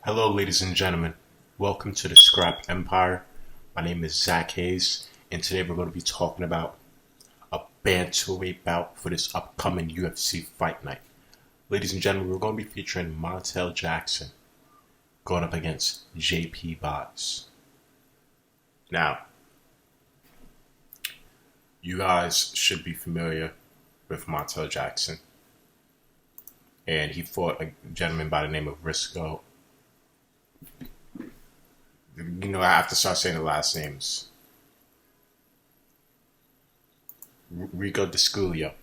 Hello, ladies and gentlemen. Welcome to the Scrap Empire. My name is Zach Hayes, and today we're going to be talking about a bantamweight bout for this upcoming UFC fight night. Ladies and gentlemen, we're going to be featuring Montel Jackson going up against JP Buys. Now, you guys should be familiar with Montel Jackson, and he fought a gentleman by the name of Risco. I have to start saying the last names. Rico Desculio.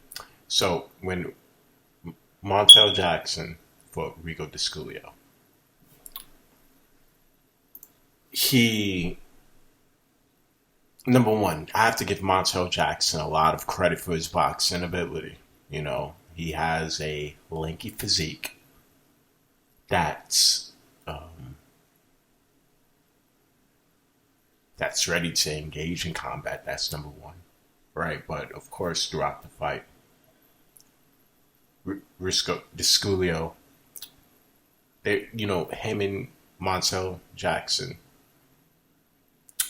So when Montel Jackson fought Rico Desculio, he number one, I have to give Montel Jackson a lot of credit for his boxing ability. He has a lanky physique that's that's ready to engage in combat. That's number one, right? But of course, throughout the fight, Risco Desculio, him and Montel Jackson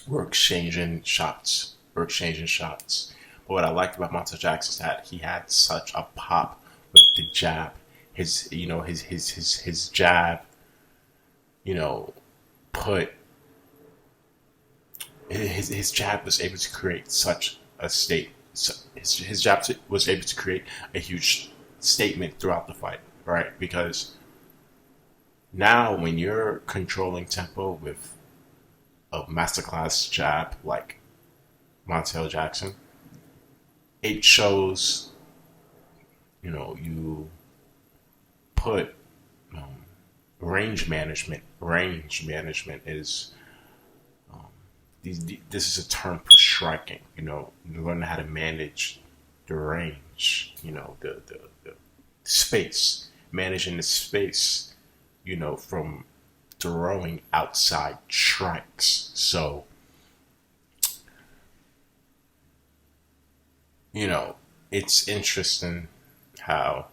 were exchanging shots. But what I liked about Montel Jackson is that he had such a pop with the jab. His jab, put his jab was able to create such a state. His jab was able to create a huge statement throughout the fight, right? Because now when you're controlling tempo with a masterclass jab like Montel Jackson, it shows, you put range management. Range management is this is a term for striking. Learning how to manage the range. The space, managing the space. From throwing outside strikes. So, it's interesting how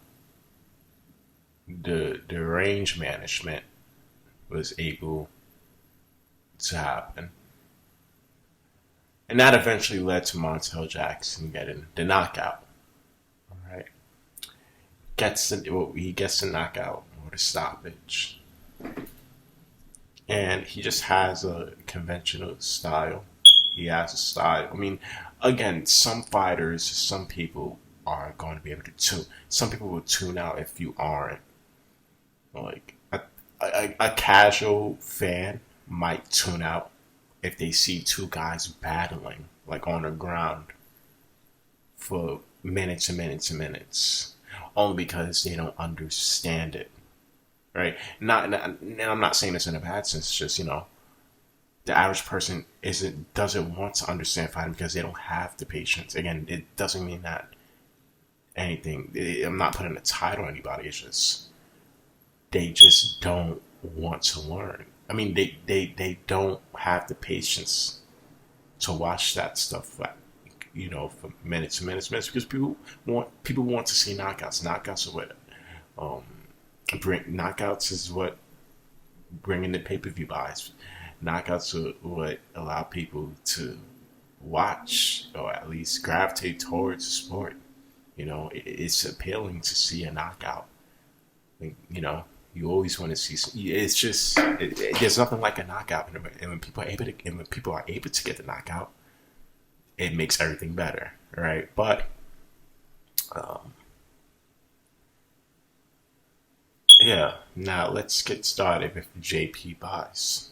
the range management was able to happen. And that eventually led to Montel Jackson getting the knockout. All right. He gets the knockout or the stoppage. And he just has a conventional style. He has a style. I mean, again, some fighters, some people are going to be able to tune. Some people will tune out if you aren't. Like a casual fan might tune out if they see two guys battling like on the ground for minutes and minutes and minutes, only because they don't understand it, right? And I'm not saying this in a bad sense. Just the average person doesn't want to understand fighting because they don't have the patience. Again, it doesn't mean that anything. I'm not putting a title on anybody. It's just they just don't want to learn. I mean, they don't have the patience to watch that stuff, for minutes and minutes and minutes, because people want to see knockouts. Knockouts are what knockouts is what bring in the pay-per-view buys. Knockouts are what allow people to watch or at least gravitate towards the sport. It's appealing to see a knockout. You always want to see. It's just there's nothing like a knockout, and when people are able to get the knockout, it makes everything better, right? But yeah, now let's get started with JP Buys.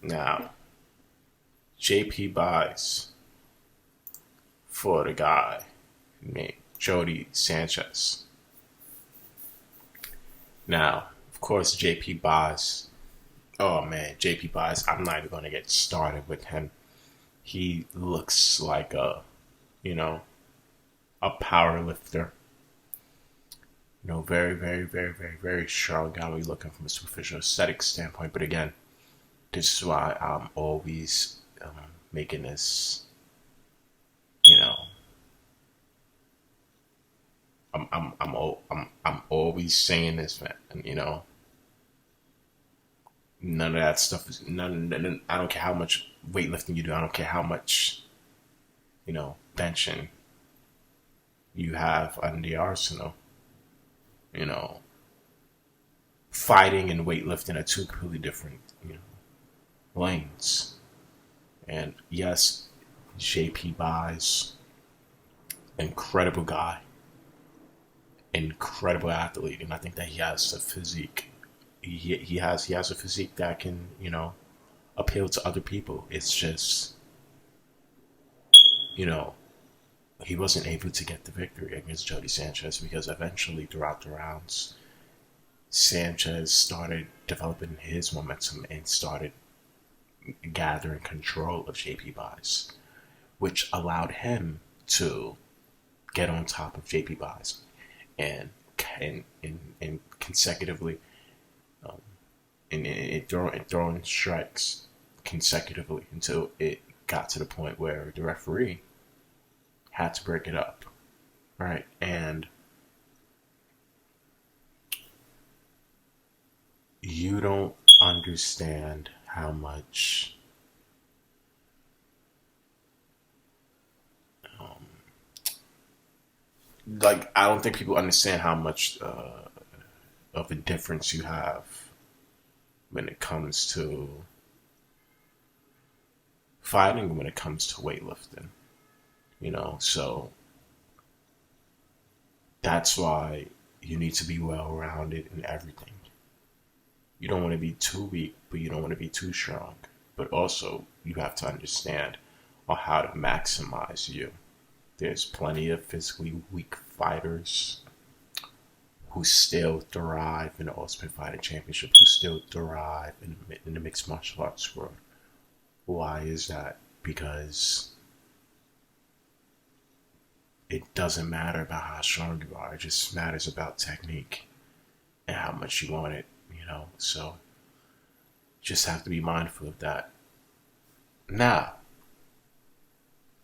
Now, JP Buys for the guy named Jody Sanchez. Now, of course, JP Buys. Oh man, JP Buys. I'm not even going to get started with him. He looks like a power lifter. Very, very, very, very, very strong guy when you're looking from a superficial aesthetic standpoint. But again, this is why I'm always making this. I'm always saying this, man. And, None of that stuff is none. I don't care how much weightlifting you do. I don't care how much, benching you have on the arsenal. You know, fighting and weightlifting are two completely different, lanes. And yes, JP buys incredible guy, incredible athlete, and I think that he has a physique. He has a physique that can appeal to other people. It's just you know he wasn't able to get the victory against Jody Sanchez because eventually throughout the rounds, Sanchez started developing his momentum and started gathering control of JP Buys, which allowed him to get on top of JP Buys and consecutively and throwing strikes consecutively until it got to the point where the referee had to break it up, right? And you don't understand how much I don't think people understand how much of a difference you have when it comes to fighting, when it comes to weightlifting. So that's why you need to be well rounded in everything. You don't want to be too weak, but you don't want to be too strong. But also, you have to understand on how to maximize you. There's plenty of physically weak fighters who still thrive in the Ultimate Fighting Championship, who still thrive in the mixed martial arts world. Why is that? Because it doesn't matter about how strong you are. It just matters about technique and how much you want it, So just have to be mindful of that. Now,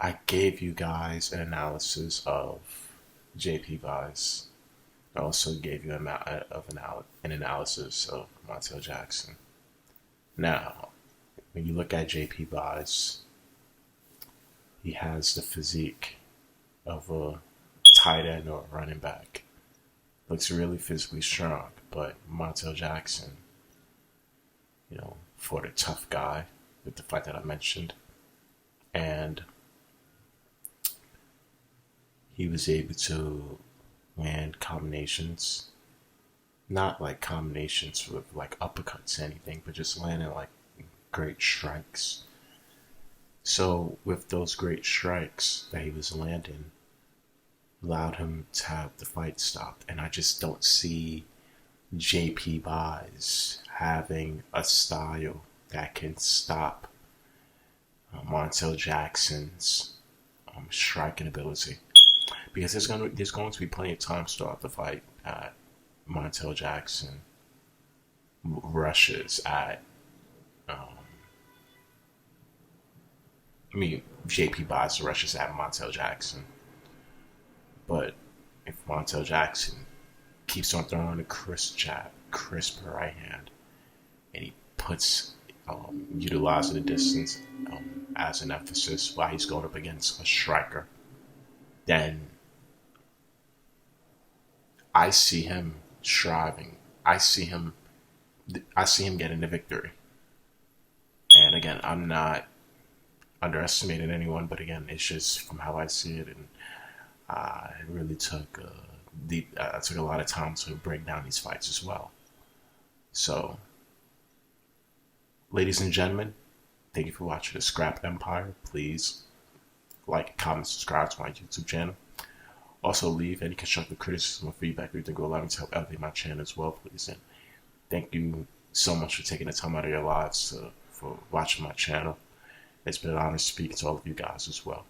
I gave you guys an analysis of JP Vice. I also gave you an analysis of Montel Jackson. Now, when you look at JP Vice, he has the physique of a tight end or a running back. Looks really physically strong, but Montel Jackson, for the tough guy with the fight that I mentioned, and he was able to land combinations, not like combinations with like uppercuts or anything, but just landing like great strikes. So with those great strikes that he was landing, allowed him to have the fight stopped. And I just don't see JP Buys having a style that can stop Montel Jackson's striking ability. Because there's going to be plenty of time throughout the fight at Montel Jackson rushes at JP Buys rushes at Montel Jackson. But if Montel Jackson keeps on throwing a crisp jab, crisp right hand, and he puts utilizing the distance as an emphasis while he's going up against a striker, then I see him striving. I see him getting the victory. And again, I'm not underestimating anyone, but again, it's just from how I see it, and it really took I took a lot of time to break down these fights as well. So, ladies and gentlemen, thank you for watching the Scrap Empire. Please like, comment, subscribe to my YouTube channel. Also, leave any constructive criticism or feedback you think will allow me to help elevate my channel as well, please. And thank you so much for taking the time out of your lives for watching my channel. It's been an honor speaking to all of you guys as well.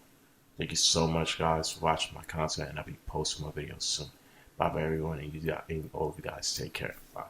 Thank you so much, guys, for watching my content, and I'll be posting more videos soon. Bye, everyone, and all of you guys take care. Bye.